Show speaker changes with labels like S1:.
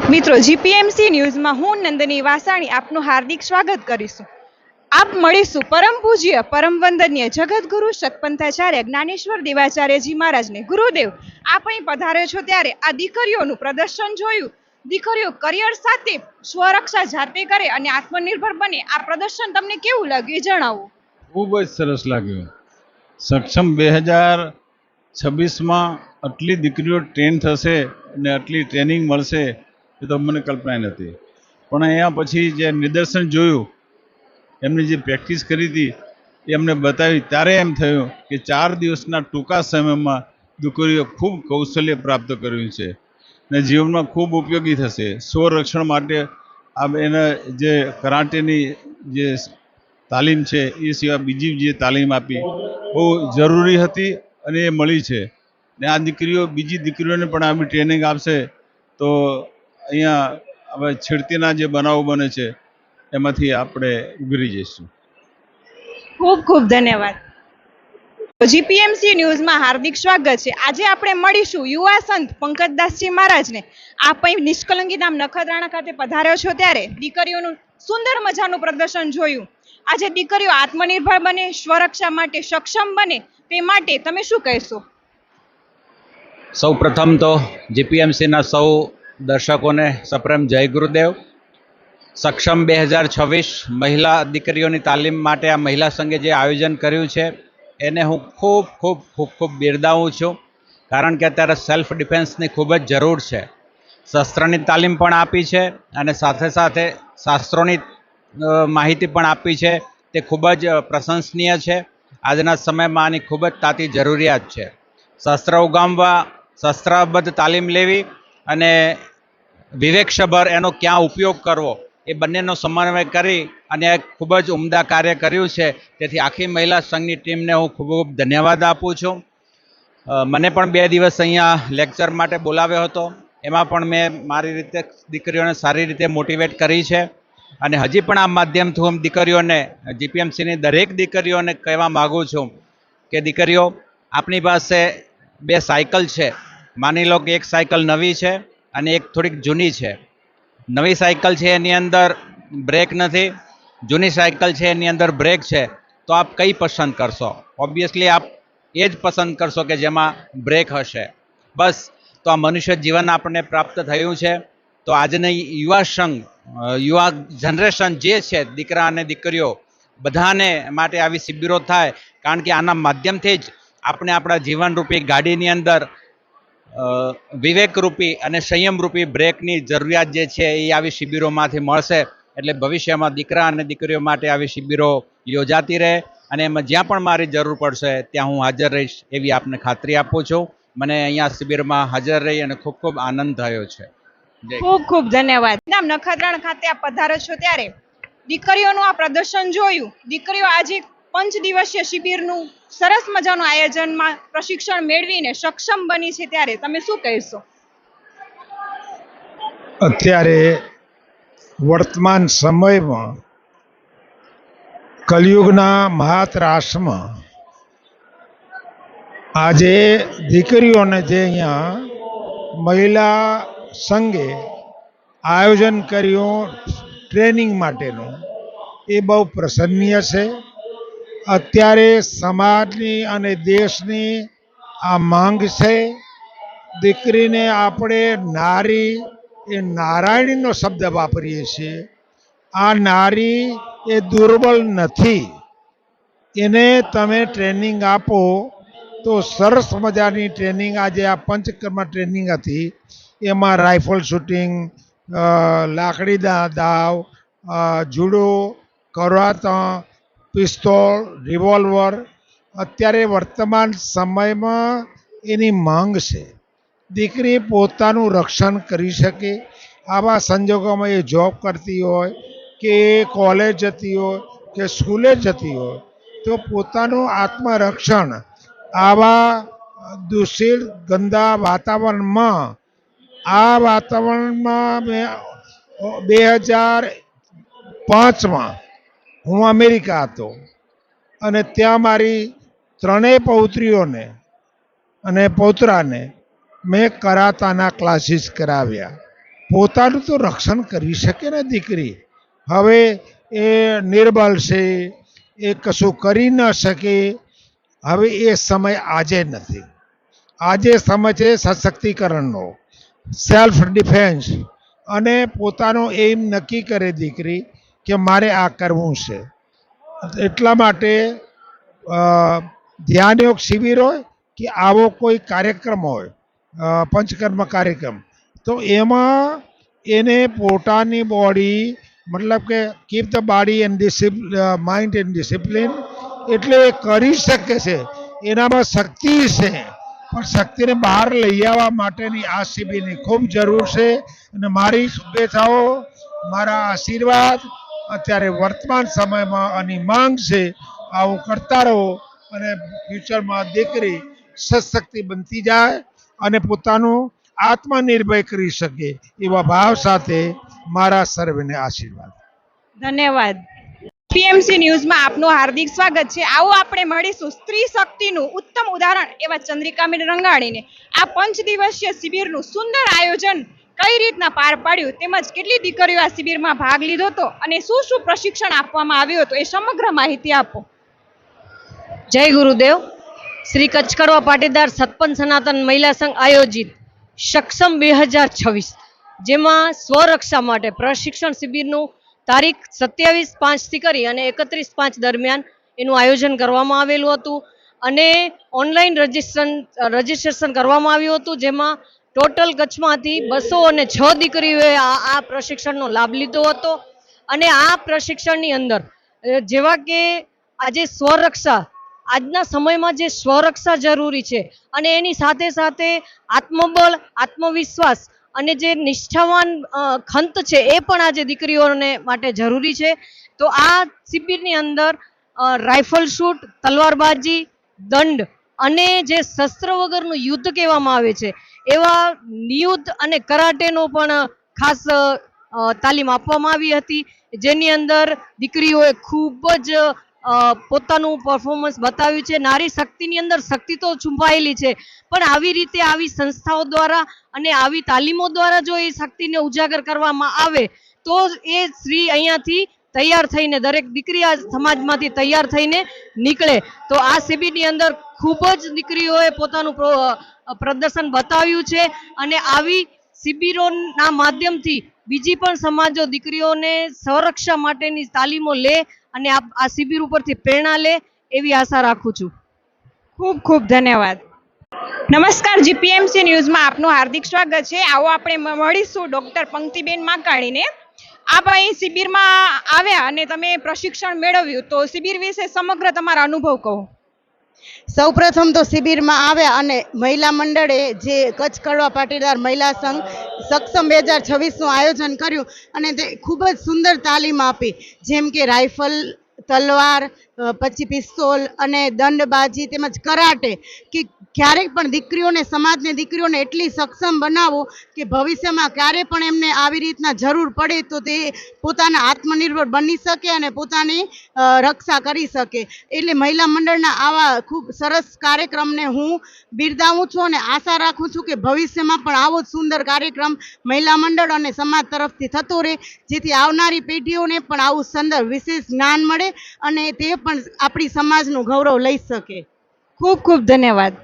S1: દર્શક મિત્રો, જીપીએમસી ન્યૂઝમાં હું નંદની વાસાણી આપનું હાર્દિક સ્વાગત કરીશું। આપ મળીશું પરમ પૂજ્ય પરમ વંદનીય જગતગુરુ સતપંથાચાર્ય જ્ઞાનેશ્વર દેવાચાર્યજી મહારાજને। ગુરુદેવ, આપ અહીં પધાર્યો છો ત્યારે આ દીકરીઓનું પ્રદર્શન જોયું। દીકરીઓ કરિયર સાથે સ્વરક્ષા જાતે કરે અને આત્મનિર્ભર બને, આ પ્રદર્શન તમને કેવું લાગ્યું એ જણાવો।
S2: ખૂબ જ સરસ લાગ્યું। સક્ષમ 2026માં આટલી દીકરીઓ ટ્રેન થશે અને આટલી ટ્રેનિંગ મળશે એ તો મને કલ્પના નથી। પણ અહીંયા પછી જે નિદર્શન જોયું, એમની જે પ્રેક્ટિસ કરી હતી એ અમને બતાવી, ત્યારે એમ થયું કે 4 દિવસના ટૂંકા સમયમાં દીકરીઓ ખૂબ કૌશલ્ય પ્રાપ્ત કર્યું છે ને જીવનમાં ખૂબ ઉપયોગી થશે। સ્વરક્ષણ માટે આ એના જે કરાટેની જે તાલીમ છે એ સિવાય બીજી જે તાલીમ આપી બહુ જરૂરી હતી અને એ મળી છે ને આ દીકરીઓ બીજી દીકરીઓને પણ આવી ટ્રેનિંગ આપશે તો અહીંયા હવે છેડતીના જે બનાવો બને છે એમાંથી આપણે ઉગરી જઈશું।
S1: ખૂબ ખૂબ ધન્યવાદ। જીપીએમસી ન્યૂઝમાં હાર્દિક સ્વાગત છે। આજે આપણે મળીશું યુવા સંત પંકજદાસજી મહારાજને। આપ અહીં નિષ્કલંકી ધામ નખત્રાણા ખાતે પધાર્યો છો ત્યારે દીકરીઓનું સુંદર મજાનું પ્રદર્શન જોયું। આજે દીકરીઓ આત્મનિર્ભર બને, સ્વરક્ષા માટે સક્ષમ બને, તે માટે તમે શું કહેશો?
S3: સૌ પ્રથમ તો જીપીએમસીના સૌ દર્શકોને સપ્રેમ જય ગુરુદેવ। સક્ષમ 2026 મહિલા દીકરીઓની તાલીમ માટે આ મહિલા સંઘે જે આયોજન કર્યું છે એને હું ખૂબ ખૂબ ખૂબ ખૂબ બિરદાવું છું, કારણ કે અત્યારે સેલ્ફ ડિફેન્સની ખૂબ જ જરૂર છે। શસ્ત્રની તાલીમ પણ આપી છે અને સાથે સાથે શાસ્ત્રોની માહિતી પણ આપી છે, તે ખૂબ જ પ્રશંસનીય છે। આજના સમયમાં આની ખૂબ જ તાતી જરૂરિયાત છે। શસ્ત્ર ઉગામવા, શસ્ત્રબદ્ધ તાલીમ લેવી અને વિવેકસભર એનો ક્યાં ઉપયોગ કરવો એ બંનેનો સમન્વય કરી અને એક ખૂબ જ ઉમદા કાર્ય કર્યું છે। તેથી આખી મહિલા સંઘની ટીમને હું ખૂબ ખૂબ ધન્યવાદ આપું છું। મને પણ 2 દિવસ અહીંયા લેક્ચર માટે બોલાવ્યો હતો, એમાં પણ મેં મારી રીતે દીકરીઓને સારી રીતે મોટિવેટ કરી છે અને હજી પણ આ માધ્યમથી હું દીકરીઓને, જીપીએમસીની દરેક દીકરીઓને કહેવા માગું છું કે દીકરીઓ, આપણી પાસે 2 સાયકલ છે। માની લો કે એક સાયકલ નવી છે અને એક થોડીક જૂની છે। નવી સાયકલ છે એની અંદર બ્રેક નથી, જૂની સાયકલ છે એની અંદર બ્રેક છે, તો આપ કઈ પસંદ કરશો? ઓબ્વિયસલી આપ એ જ પસંદ કરશો કે જેમાં બ્રેક હશે। બસ, તો આ મનુષ્ય જીવન આપણને પ્રાપ્ત થયું છે। તો આજની યુવા સંઘ, યુવા જનરેશન જે છે, દીકરા અને દીકરીઓ બધાને માટે આવી શિબિરો થાય, કારણ કે આના માધ્યમથી જ આપણે આપણા જીવનરૂપી ગાડીની અંદર વિવેકરૂપી અને સંયમરૂપી બ્રેકની જરૂરિયાત જે છે એ આવી શિબિરોમાંથી મળશે। એટલે ભવિષ્યમાં દીકરા અને દીકરીઓ માટે આવી શિબિરો યોજાતી રહે અને એમાં જ્યાં પણ મારી જરૂર પડશે ત્યાં હું હાજર રહીશ એવી આપને ખાતરી આપું છું। મને અહીંયા શિબિરમાં હાજર રહી અને ખૂબ ખૂબ આનંદ થયો છે।
S1: ખૂબ ખૂબ ધન્યવાદ। નખત્રાણા ખાતે આપ પધાર્યો છો ત્યારે દીકરીઓનું આ પ્રદર્શન જોયું। દીકરીઓ આજે 5 દિવસીય શિબિરનું સરસ મજાનું આયોજનમાં પ્રશિક્ષણ મેળવીને સક્ષમ બની છે, ત્યારે તમે શું કહેશો?
S4: અત્યારે વર્તમાન સમયમાં કલિયુગના મહાત્રાસમાં આજે દીકરીઓને જે અહીંયા મહિલા સંઘે આયોજન કર્યું ટ્રેનિંગ માટેનું, એ બહુ પ્રસન્નીય છે। અત્યારે સમાજની અને દેશની આ માંગ છે। દીકરીને આપણે નારી, એ નારાયણીનો શબ્દ વાપરીએ છીએ। આ નારી એ દુર્બળ નથી, એને તમે ટ્રેનિંગ આપો તો સરસ મજાની ટ્રેનિંગ, આજે આ પંચકર્મ ટ્રેનિંગ હતી એમાં રાઇફલ શૂટિંગ, લાકડી દાવ, જુડો, કરાતા, પિસ્તોલ, રિવોલ્વર, અત્યારે વર્તમાન સમયમાં એની માંગ છે। દીકરી પોતાનું રક્ષણ કરી શકે। આવા સંજોગોમાં એ જોબ કરતી હોય કે કોલેજ જતી હોય કે સ્કૂલે જતી હોય તો પોતાનું આત્મરક્ષણ આવા દૂષિત ગંદા વાતાવરણમાં, આ વાતાવરણમાં 2005માં હું અમેરિકા હતો અને ત્યાં મારી 3 પૌત્રીઓને અને પૌત્રાને મેં કરાતાના ક્લાસીસ કરાવ્યા। પોતાનું તો રક્ષણ કરી શકે ને દીકરી. હવે એ નિર્બળ છે, એ કશું કરી ન શકે. હવે એ સમય આજે નથી. આજે સમય છે સશક્તિકરણનો, સેલ્ફ ડિફેન્સ, અને પોતાનો એમ નક્કી કરે દીકરી કે મારે આ કરવું છે. એટલા માટે ધ્યાન યોગ શિબિર હોય કે આવો કોઈ કાર્યક્રમ હોય, પંચકર્મ કાર્યક્રમ, તો એમાં એને પોતાની બોડી, મતલબ કે keep the body and mind and discipline, એટલે એ કરી શકે છે. એનામાં શક્તિ છે, પણ શક્તિને બહાર લઈ આવવા માટેની આ શિબિરની ખૂબ જરૂર છે. અને મારી શુભેચ્છાઓ, મારા આશીર્વાદ અત્યારે વર્તમાન સમયમાં આની માંગ છે. આવું કરતા રહો અને ફ્યુચરમાં દીકરી સશક્તિ બનતી જાય અને પોતાનું આત્મનિર્ભર કરી શકે, એવા ભાવ સાથે મારા સર્વેને આશીર્વાદ.
S1: ધન્યવાદ. પીએમસી ન્યૂઝમાં આપનું હાર્દિક સ્વાગત છે. આવો આપણે મળીશું સ્ત્રી શક્તિનું ઉત્તમ ઉદાહરણ એવા ચંદ્રિકાબેન રંગાણીને. આ 5 દિવસીય શિબિરનું સુંદર આયોજન કઈ રીતના પાર પાડ્યું, તેમજ કેટલી દીકરીઓ આ શિબિરમાં ભાગ લીધો હતો અને શું શું પ્રશિક્ષણ આપવામાં આવ્યું હતું, એ સમગ્ર માહિતી આપો.
S5: જય ગુરુદેવ. શ્રી કચ્છ કડવા પાટીદાર સતપંચ સનાતન મહિલા સંઘ આયોજિત સક્ષમ 2026, જેમાં સ્વરક્ષા માટે પ્રશિક્ષણ શિબિરનું તારીખ 27/5થી કરી અને 31/5 દરમિયાન એનું આયોજન કરવામાં આવેલું હતું. અને ઓનલાઈન રજીસ્ટ્રેશન કરવામાં આવ્યું હતું, જેમાં ટોટલ કચ્છમાંથી 206 દીકરીઓએ આ પ્રશિક્ષણનો લાભ લીધો હતો. અને આ પ્રશિક્ષણની અંદર જેવા કે આજે સ્વરક્ષા, આજના સમયમાં જે સ્વરક્ષા જરૂરી છે, અને એની સાથે સાથે આત્મબળ, આત્મવિશ્વાસ અને જે નિષ્ઠાવાન ખંત છે, એ પણ આજે દીકરીઓને માટે જરૂરી છે. તો આ શિબિરની અંદર રાઇફલ શૂટ, તલવારબાજી, દંડ અને જે શસ્ત્ર વગરનું યુદ્ધ કહેવામાં આવે છે, એવા નિયુદ્ધ અને કરાટેનો પણ ખાસ તાલીમ આપવામાં આવી હતી, જેની અંદર દીકરીઓએ ખૂબ જ પોતાનું પરફોર્મન્સ બતાવ્યું છે. નારી શક્તિની અંદર શક્તિ તો છુપાયેલી છે, પણ આવી રીતે આવી સંસ્થાઓ દ્વારા અને આવી તાલીમો દ્વારા જો એ શક્તિને ઉજાગર કરવામાં આવે તો એ સ્ત્રી અહીંયાથી તૈયાર થઈને, દરેક દીકરી આ સમાજમાંથી તૈયાર થઈને નીકળે. તો આ શિબિરની અંદર ખૂબ જ દીકરીઓએ પોતાનું પ્રદર્શન બતાવ્યું છે. અને આવી શિબિરોના માધ્યમથી બીજી પણ સમાજો દીકરીઓને સંરક્ષા માટેની તાલીમો લે અને આ શિબિર ઉપરથી પ્રેરણા લે, એવી આશા રાખું છું.
S1: ખૂબ ખૂબ ધન્યવાદ. નમસ્કાર. જીપીએમસી ન્યૂઝમાં આપનું હાર્દિક સ્વાગત છે. આવો આપણે મળીશું ડૉક્ટર પંક્તિબેન માકાણીને. આપ અહીં શિબિરમાં આવ્યા અને તમે પ્રશિક્ષણ મેળવ્યું, તો શિબિર વિશે સમગ્ર તમારા અનુભવ કહો.
S6: સૌપ્રથમ તો શિબિરમાં આવ્યા અને મહિલા મંડળે જે કચ્છ કડવા પાટીદાર મહિલા સંઘ સક્ષમ 2026નું આયોજન કર્યું અને તે ખૂબ જ સુંદર તાલીમ આપી, જેમ કે રાઇફલ, તલવાર, પછી પિસ્તોલ અને દંડબાજી તેમજ કરાટે, કે ક્યારેક પણ દીકરીઓને, સમાજને દીકરીઓને એટલી સક્ષમ બનાવો કે ભવિષ્યમાં ક્યારે પણ એમને આવી રીતના જરૂર પડે તો તે પોતાના આત્મનિર્ભર બની શકે અને પોતાની રક્ષા કરી શકે. એટલે મહિલા મંડળના આવા ખૂબ સરસ કાર્યક્રમને હું બિરદાવું છું અને આશા રાખું છું કે ભવિષ્યમાં પણ આવો જ સુંદર કાર્યક્રમ મહિલા મંડળ અને સમાજ તરફથી થતો રહે, જેથી આવનારી પેઢીઓને પણ આવું સુંદર વિશેષ જ્ઞાન મળે અને તે પણ આપણી સમાજનું ગૌરવ લઈ શકે.
S1: ખૂબ ખૂબ ધન્યવાદ.